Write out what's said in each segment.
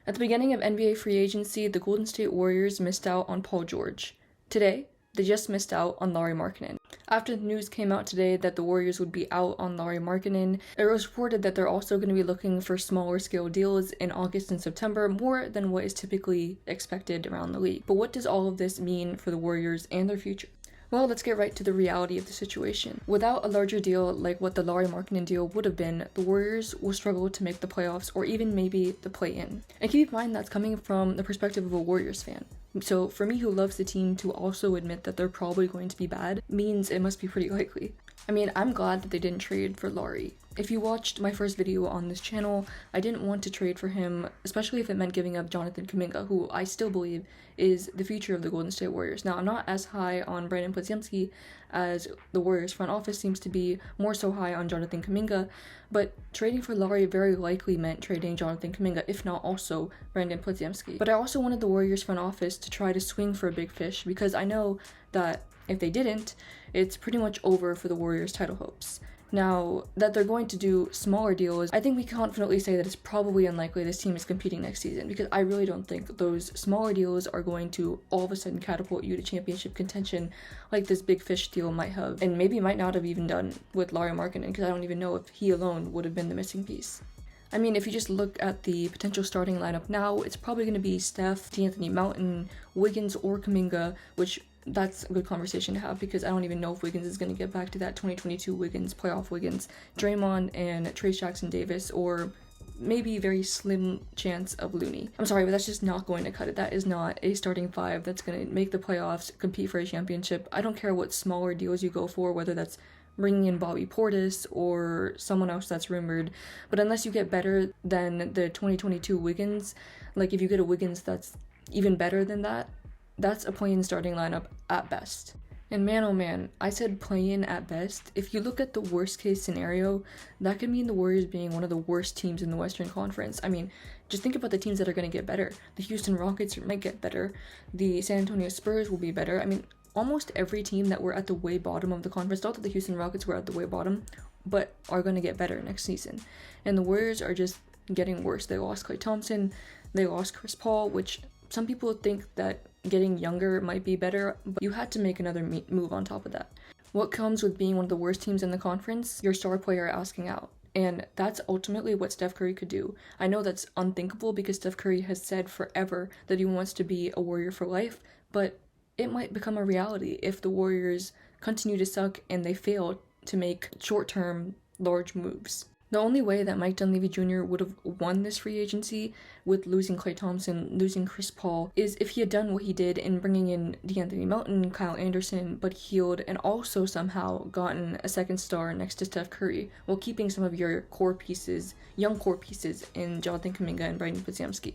At the beginning of NBA free agency, the Golden State Warriors missed out on Paul George. Today, they just missed out on Lauri Markkanen. After the news came out today that the Warriors would be out on Lauri Markkanen, it was reported that they're also going to be looking for smaller scale deals in August and September, more than what is typically expected around the league. But what does all of this mean for the Warriors and their future? Well, let's get right to the reality of the situation. Without a larger deal like what the Lauri Markkanen deal would have been, the Warriors will struggle to make the playoffs or even maybe the play-in. And keep in mind that's coming from the perspective of a Warriors fan. So for me, who loves the team, to also admit that they're probably going to be bad means it must be pretty likely. I mean, I'm glad that they didn't trade for Lauri. If you watched my first video on this channel, I didn't want to trade for him, especially if it meant giving up Jonathan Kuminga, who I still believe is the future of the Golden State Warriors. Now, I'm not as high on Brandon Podziemski as the Warriors front office seems to be, more so high on Jonathan Kuminga, but trading for Lauri very likely meant trading Jonathan Kuminga, if not also Brandon Podziemski. But I also wanted the Warriors front office to try to swing for a big fish, because I know that if they didn't, it's pretty much over for the Warriors' title hopes. Now, that they're going to do smaller deals, I think we can confidently say that it's probably unlikely this team is competing next season, because I really don't think those smaller deals are going to all of a sudden catapult you to championship contention like this big fish deal might have, and maybe might not have even done with Lauri Markkanen, because I don't even know if he alone would have been the missing piece. I mean, if you just look at the potential starting lineup now, it's probably going to be Steph, D'Anthony Melton, Wiggins, or Kuminga, which that's a good conversation to have, because I don't even know if Wiggins is going to get back to that 2022 Wiggins, playoff Wiggins, Draymond and Trayce Jackson-Davis, or maybe very slim chance of Looney. I'm sorry, but that's just not going to cut it. That is not a starting five that's going to make the playoffs, compete for a championship. I don't care what smaller deals you go for, whether that's bringing in Bobby Portis or someone else that's rumored, but unless you get better than the 2022 Wiggins, like if you get a Wiggins that's even better than that, that's a play-in starting lineup at best. And man, oh man, I said play-in at best. If you look at the worst case scenario, that could mean the Warriors being one of the worst teams in the Western Conference. I mean, just think about the teams that are going to get better. The Houston Rockets might get better. The San Antonio Spurs will be better. I mean, almost every team that were at the way bottom of the conference, not that the Houston Rockets were at the way bottom, but are going to get better next season. And the Warriors are just getting worse. They lost Klay Thompson, they lost Chris Paul, which some people think that getting younger might be better, but you had to make another move on top of that. What comes with being one of the worst teams in the conference? Your star player asking out. And that's ultimately what Steph Curry could do. I know that's unthinkable because Steph Curry has said forever that he wants to be a Warrior for life, but it might become a reality if the Warriors continue to suck and they fail to make short-term, large moves. The only way that Mike Dunleavy Jr. would have won this free agency with losing Klay Thompson, losing Chris Paul, is if he had done what he did in bringing in D'Anthony Melton, Kyle Anderson, but healed and also somehow gotten a second star next to Steph Curry while keeping some of your core pieces, young core pieces in Jonathan Kuminga and Brandon Podziemski.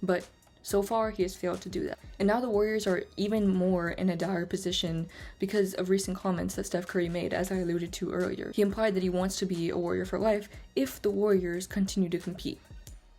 But so far, he has failed to do that. And now the Warriors are even more in a dire position because of recent comments that Steph Curry made, as I alluded to earlier. He implied that he wants to be a Warrior for life if the Warriors continue to compete.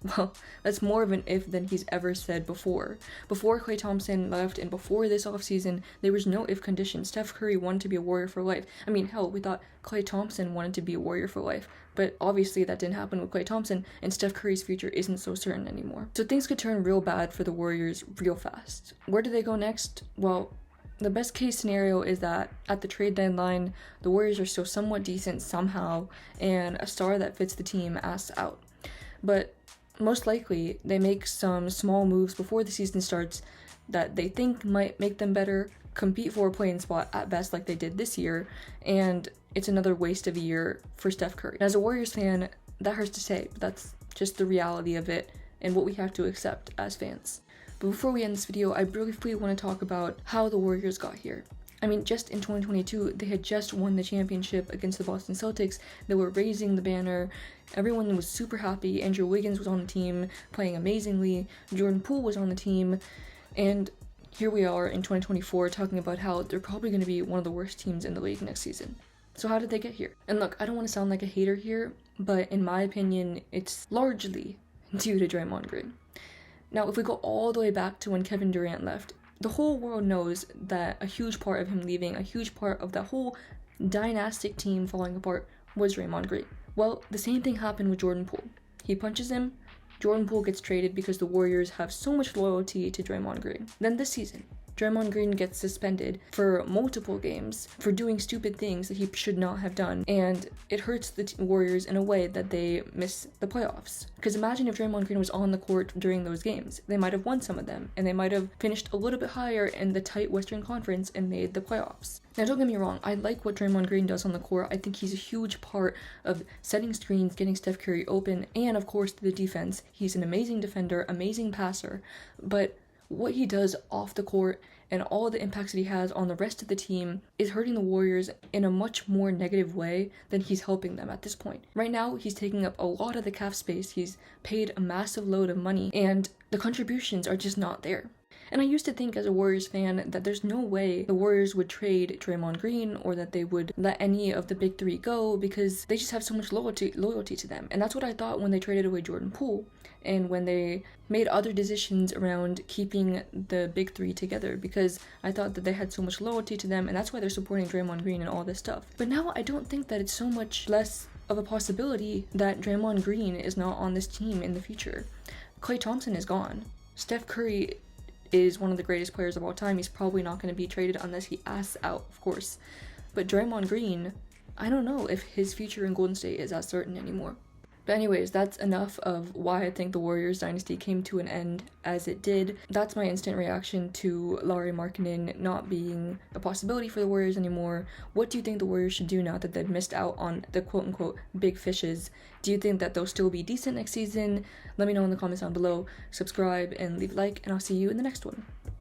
Well, that's more of an if than he's ever said before. Before Klay Thompson left and before this offseason, there was no if condition. Steph Curry wanted to be a Warrior for life. I mean, hell, we thought Klay Thompson wanted to be a Warrior for life. But obviously that didn't happen with Klay Thompson, and Steph Curry's future isn't so certain anymore. So things could turn real bad for the Warriors real fast. Where do they go next? Well, the best case scenario is that at the trade deadline, the Warriors are still somewhat decent somehow, and a star that fits the team asks out. But most likely, they make some small moves before the season starts that they think might make them better, compete for a play-in spot at best like they did this year, and it's another waste of a year for Steph Curry. And as a Warriors fan, that hurts to say, but that's just the reality of it and what we have to accept as fans. But before we end this video, I briefly want to talk about how the Warriors got here. I mean, just in 2022, they had just won the championship against the Boston Celtics. They were raising the banner. Everyone was super happy. Andrew Wiggins was on the team, playing amazingly. Jordan Poole was on the team. And here we are in 2024 talking about how they're probably going to be one of the worst teams in the league next season. So how did they get here? And look, I don't want to sound like a hater here, but in my opinion, it's largely due to Draymond Green. Now, if we go all the way back to when Kevin Durant left, the whole world knows that a huge part of him leaving, a huge part of the whole dynastic team falling apart was Draymond Green. Well, the same thing happened with Jordan Poole. He punches him, Jordan Poole gets traded because the Warriors have so much loyalty to Draymond Green. Then this season, Draymond Green gets suspended for multiple games for doing stupid things that he should not have done, and it hurts the Warriors in a way that they miss the playoffs. Because imagine if Draymond Green was on the court during those games. They might have won some of them, and they might have finished a little bit higher in the tight Western Conference and made the playoffs. Now, don't get me wrong, I like what Draymond Green does on the court. I think he's a huge part of setting screens, getting Steph Curry open, and of course the defense. He's an amazing defender, amazing passer, but what he does off the court and all the impacts that he has on the rest of the team is hurting the Warriors in a much more negative way than he's helping them at this point. Right now, he's taking up a lot of the cap space. He's paid a massive load of money, and the contributions are just not there. And I used to think as a Warriors fan that there's no way the Warriors would trade Draymond Green or that they would let any of the big three go because they just have so much loyalty to them. And that's what I thought when they traded away Jordan Poole and when they made other decisions around keeping the big three together, because I thought that they had so much loyalty to them, and that's why they're supporting Draymond Green and all this stuff. But now I don't think that it's so much less of a possibility that Draymond Green is not on this team in the future. Klay Thompson is gone. Steph Curry is one of the greatest players of all time. He's probably not going to be traded unless he asks out, of course. But Draymond Green, I don't know if his future in Golden State is as certain anymore. But anyways, that's enough of why I think the Warriors dynasty came to an end as it did. That's my instant reaction to Lauri Markkanen not being a possibility for the Warriors anymore. What do you think the Warriors should do now that they've missed out on the quote-unquote big fishes? Do you think that they'll still be decent next season? Let me know in the comments down below. Subscribe and leave a like, and I'll see you in the next one.